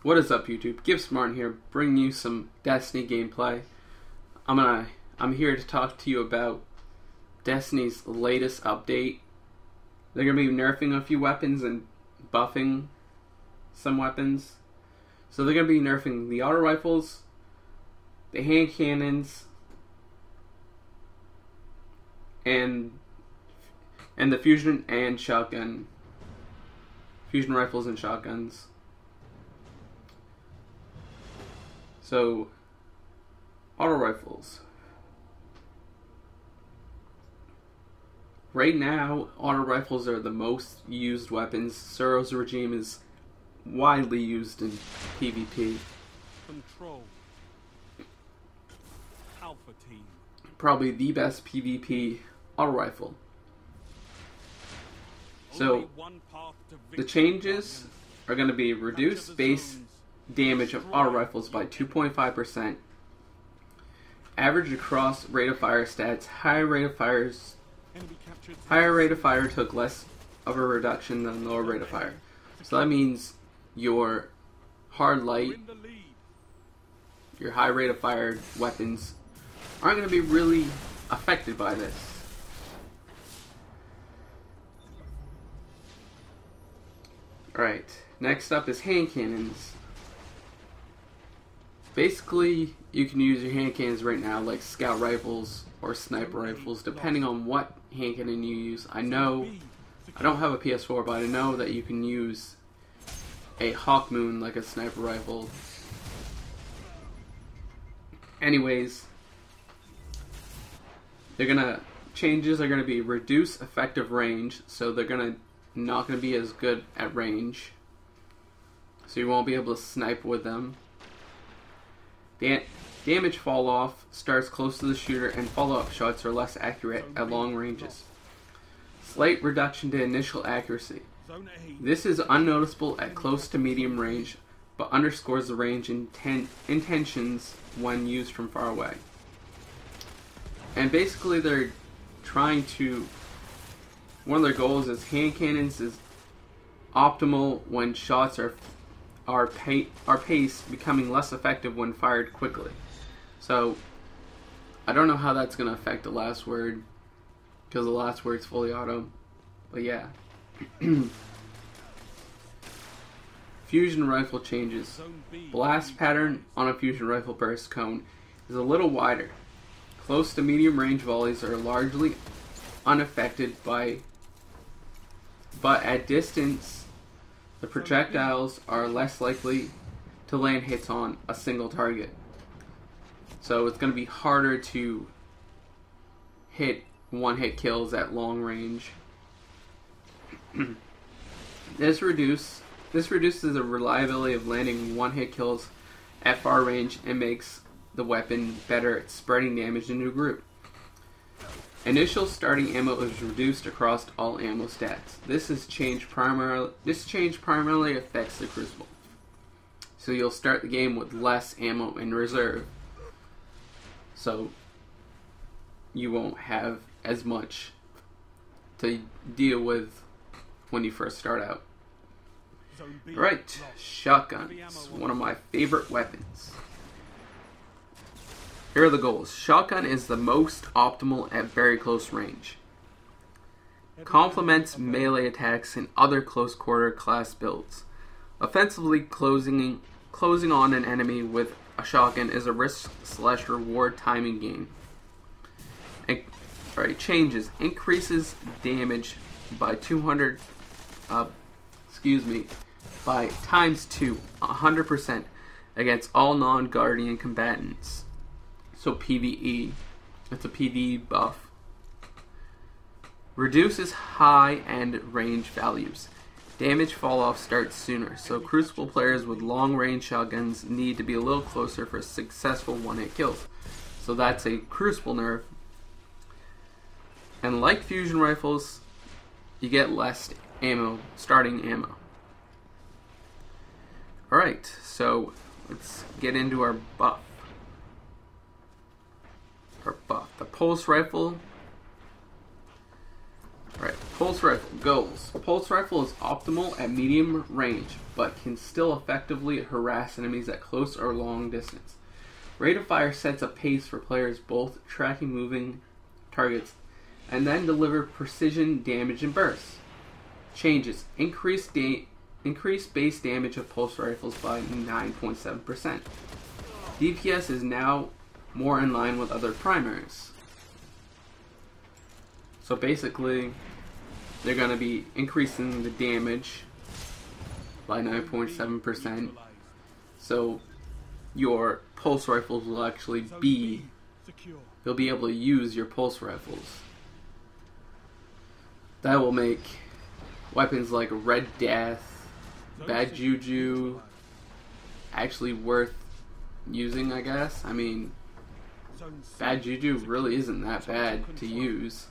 What is up, YouTube? GiveSmart here, bringing you some Destiny gameplay. I'm here to talk to you about Destiny's latest update. They're gonna be nerfing a few weapons and buffing some weapons. So they're gonna be nerfing the auto rifles, the hand cannons, and the fusion rifles and shotguns. So, auto rifles. Right now, auto rifles are the most used weapons. Suro's regime is widely used in PvP. Control. Alpha team. Probably the best PvP auto rifle. So, the changes are going to be reduce base damage of auto rifles by 2.5%. Average across rate of fire stats. Higher rate of fire took less of a reduction than lower rate of fire. So that means your hard light, your high rate of fire weapons aren't going to be really affected by this. Alright, next up is hand cannons. Basically, you can use your hand cannons right now like scout rifles or sniper rifles, depending on what hand cannon you use. I know, I don't have a PS4, but I know that you can use a Hawk Moon like a sniper rifle. Anyways, changes are gonna be reduce effective range, so they're not gonna be as good at range. So you won't be able to snipe with them. Damage fall off starts close to the shooter, and follow-up shots are less accurate at long ranges. Slight reduction to initial accuracy. This is unnoticeable at close to medium range, but underscores the range intentions when used from far away. And basically they're trying to, one of their goals is hand cannons is optimal when shots are paced, becoming less effective when fired quickly. So, I don't know how that's going to affect the last word, because the last word's fully auto. But yeah. Fusion rifle changes. Blast pattern on a fusion rifle burst cone is a little wider. Close to medium range volleys are largely unaffected but at distance, the projectiles are less likely to land hits on a single target. So it's going to be harder to hit one-hit kills at long range. This reduces the reliability of landing one-hit kills at far range and makes the weapon better at spreading damage into a group. Initial starting ammo is reduced across all ammo stats. This change primarily affects the Crucible. So you'll start the game with less ammo in reserve. So you won't have as much to deal with when you first start out. Alright, shotguns. One of my favorite weapons. Here are the goals. Shotgun is the most optimal at very close range. Complements melee attacks and other close quarter class builds. Offensively, closing on an enemy with a shotgun is a risk/reward timing game. Changes. Increases damage by by ×2, 100% against all non-guardian combatants. So PvE, it's a PvE buff. Reduces high and range values. Damage fall off starts sooner, so Crucible players with long range shotguns need to be a little closer for successful one-hit kills. So that's a Crucible nerf. And like fusion rifles, you get less ammo, starting ammo. Alright, so let's get into our buff. The pulse rifle. Alright, Pulse Rifle goals. Pulse Rifle is optimal at medium range, but can still effectively harass enemies at close or long distance. Rate of fire sets a pace for players both tracking moving targets and then deliver precision damage in bursts. Changes. Increase base damage of pulse rifles by 9.7%. DPS is now more in line with other primaries. So basically, they're going to be increasing the damage by 9.7%. So your pulse rifles will actually be, you'll be able to use your pulse rifles. That will make weapons like Red Death, Bad Juju actually worth using, I guess. I mean, Bad Juju really isn't that bad to use.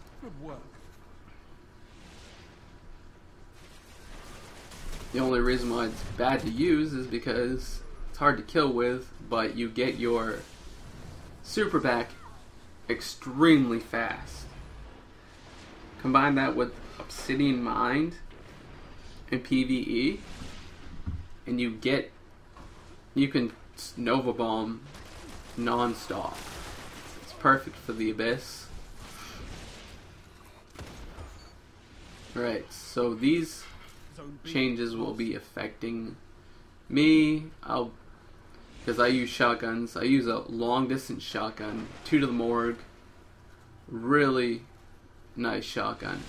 The only reason why it's bad to use is because it's hard to kill with, but you get your super back extremely fast. Combine that with Obsidian Mind and PvE, and you can Nova Bomb non-stop. It's perfect for the Abyss. Right, so these changes will be affecting me. Because I use shotguns. I use a long distance shotgun, 2 to the morgue. Really nice shotgun.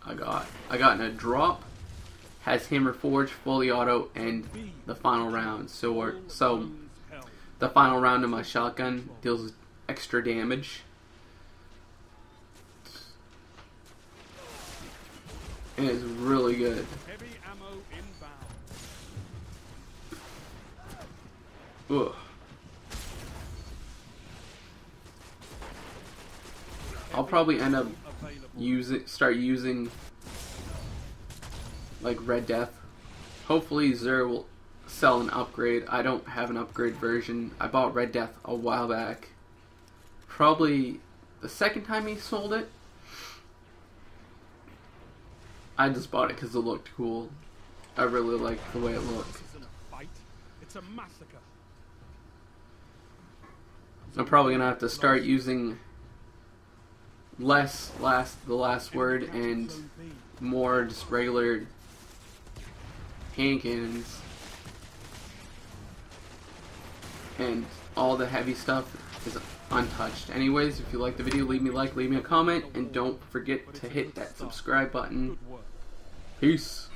I got in a drop. Has Hammer Forge, fully auto, and the final round. So the final round of my shotgun deals extra damage. And it's really good. Heavy ammo inbound. Ugh. I'll probably end up start using like Red Death. Hopefully Xur will sell an upgrade. I don't have an upgrade version. I bought Red Death a while back. Probably the second time he sold it. I just bought it because it looked cool. I really liked the way it looked. It's a massacre. I'm probably gonna have to start using less the last word and more just regular hand cannons, and all the heavy stuff is untouched. Anyways, if you like the video, leave me a like, leave me a comment, and don't forget to hit that subscribe button. Peace.